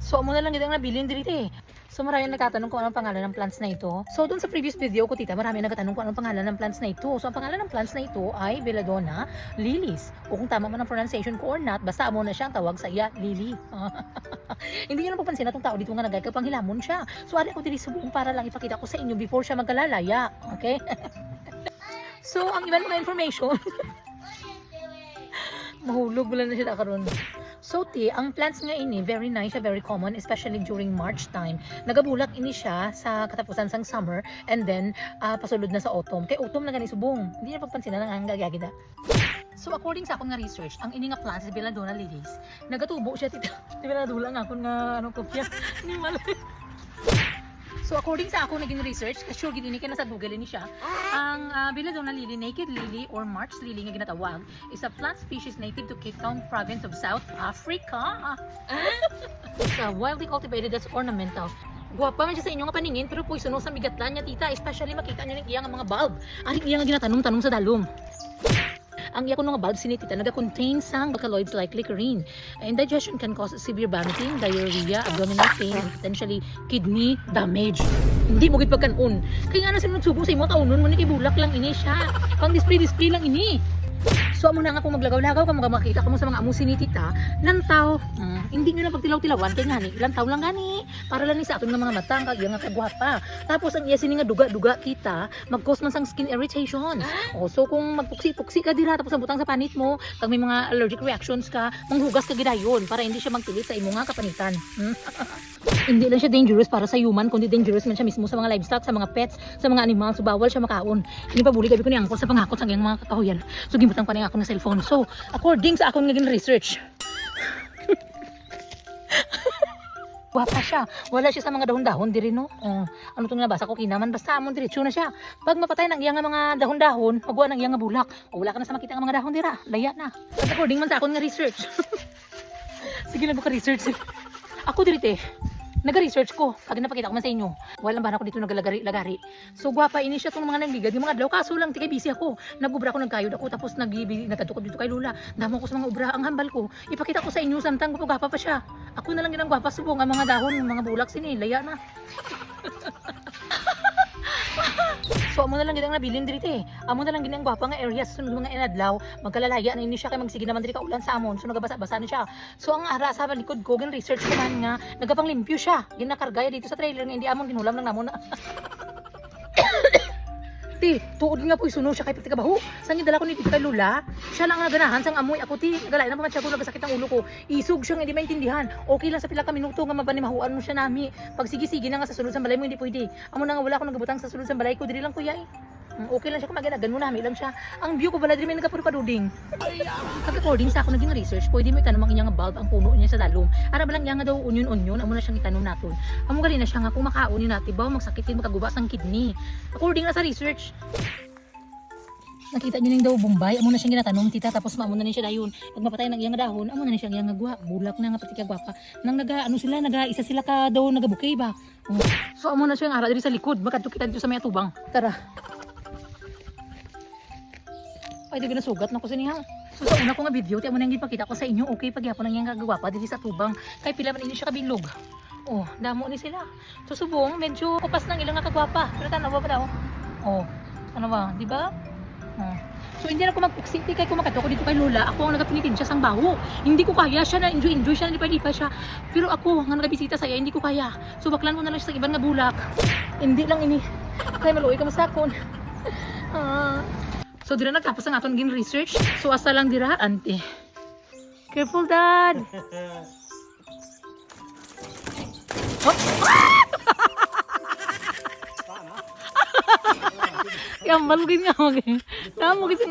So, amo na lang gitang nabilin dito eh. So, maraming nagtatanong kung anong pangalan ng plants na ito. So, dun sa previous video ko, tita, maraming nagtatanong kung anong pangalan ng plants na ito. So, ang pangalan ng plants na ito ay Belladonna lilies. O kung tama man ang pronunciation ko or not, basta amo na siyang tawag sa iya, lily. Hindi nyo napapansin na itong tao dito nga nagay kapang hilamon siya. So, ari ako dili subong para lang ipakita ko sa inyo before siya magkalalaya. Okay? So, ang iba mga information, mahulog wala na siya karon. So, ang plants nga ini, very nice, very common, especially during March time. Nagabulak ini siya sa katapusan sang summer and then pasulod na sa autumn. Kay autumn na gani subong. Hindi na pagpansinan ang gagagida. So, according sa akong nga research, ang ini nga plants is Belladonna lilies. Nagatubo siya, tita. Di ba nadula nga akong nga, kopya. Hindi malay. So, according sa ako naging research, sure gini ka na sa Google ini siya, ang Belladonna lily, naked lily or March lily nga ginatawag, is a plant species native to Cape Town province of South Africa. It's wildly cultivated as ornamental. Guwapa man siya sa inyo nga paningin, pero po isuno sa bigatlan niya, tita, especially makita niyo ng iyang mga bulb. Aring iyang ginatanong-tanong sa dalom. Ang iya ko nga bulbs ni tita naga-contain sang alkaloids like licorine. Indigestion can cause severe vomiting, diarrhea, abdominal pain, and potentially kidney damage. Hindi mo gid pagkanon. Kaya nga na sila nagsubo sa imo kaunon mo ni ibulak lang ini siya. Pang display lang ini. So amo na nga kung maglagaw-lagaw ka makita ka mo sa mga amusin ni tita, lantaw. Hindi nyo lang pagtilaw-tilawan kay ngani, lantaw lang gani. Para lang ni sa aton nga mga matang kag nga kagwapa. Tapos ang iya sini nga duga-duga kita, mag-cause man sang skin irritation. So kung magpuksi-puksi ka dira tapos ang butang sa panit mo, kag may mga allergic reactions ka, manghugas ka gidayon para hindi siya magpilit sa imo nga kapanitan. Hindi lang siya dangerous para sa human, kundi dangerous man siya mismo sa mga livestock, sa mga pets, sa mga animals. So bawal siya makaon. Hindi pa buli gabi ko ni angkol sa pangakot sa mga kakahuyan. So gibutang pa niya ako ng cellphone. So according sa akong naging research, wapa siya. Wala siya sa mga dahon-dahon diri no. Ano tong nabasa ko kinaman basta amon diretso na siya. Pag mapatay ng iyang mga dahon-dahon, magwa ng iyang nga bulak. O wala ka na sa makita ng mga dahon dira. Laya na. At according man sa akong nga research. Sige lang ko research. Ako dirite. Nag-research ko. Pag napakita ko man sa inyo. Walang ba ako dito nagalagari. So gwapa ini siya tong mga nanggigad, yung mga adlaw kaso lang tigay busy ako. Nagubra ako nagkayod ako tapos nagkatukod dito kay Lula. Damo ko sa mga ubra ang hambal ko. Ipakita ko sa inyo samtang gwapa pa siya. Ako na lang ginang gwapa subong ang mga dahon, mga bulak sini laya na. So amo na lang gidang nabilin dito eh. Amo na lang ginang gwapa nga area sa sunod mga inadlaw, magkalalaya na ini siya kay magsige naman diri ka ulan sa amon. So nagabasa-basa na siya. So ang ara sa likod ko gin research ko man nga nagapang limpyo siya. Ginakargaya dito sa trailer nga hindi amon ginulam lang namon na. Ti, tuod nga po isuno siya kay pati kabaho. Sang gidala ko ni dito kay Lula, siya lang nga ganahan sang amoy ako ti. Galay na pa man siya ko nagasakit ang ulo ko. Isog siya nga hindi maintindihan. Okay lang sa pila ka minuto nga mabanimahuan mo siya nami. Pag sige-sige na nga sa sulod sa balay mo hindi pwede. Amo na nga wala ko nagabutang sa sulod sa balay ko diri lang kuya eh. Okay lang siya kung maganagan mo nami lang siya. Ang view ko bala diri may nagapurpaduding. According sa ako naging research, pwede mo itanong ang inyang bulb ang puno niya sa dalom. Ara ba lang niya nga daw onion amo na siyang itanong naton. Amo gali na siya nga kung makaon ni natin ba magsakit din makaguba sang kidney. According na sa research, nakita niyo ning daw Bombay, amo na siyang ginatanong tita tapos maamo na ni siya dayon. Pag mapatay ng iyang dahon, amo na ni siyang iyang gwa, bulak na nga pati kagwapa. Nang isa sila ka daw nagabukay ba. So amo na siyang ara diri sa likod, makadto kita dito sa may atubang. Tara. Ay di ginasugat na ko siniha. So sa una ko nga video, ti amo nang gipakita ko sa inyo, okay pagyapon nang iyang gagawapa diri sa tubang. Kay pila man ini siya kabilog. Oh, damo ni sila. So subong medyo kupas nang ilang nga kagwapa. Pero tanaw ba daw? Oh, ano ba, di ba? So hindi na ako magpuksiti kay kumakato ko dito kay Lola. Ako ang nagapinitin siya sang baho. Hindi ko kaya siya na enjoy siya na lipa siya. Pero ako nga nagabisita sa iya, hindi ko kaya. So baklan ko na lang siya sa ibang nga bulak. Hindi lang ini. Kay maluoy ka masakon. So dira nagtapos ang aton gin research. So asa lang dira ante. Careful dad. Oh. Yang malugin nga mag. Tamo gid.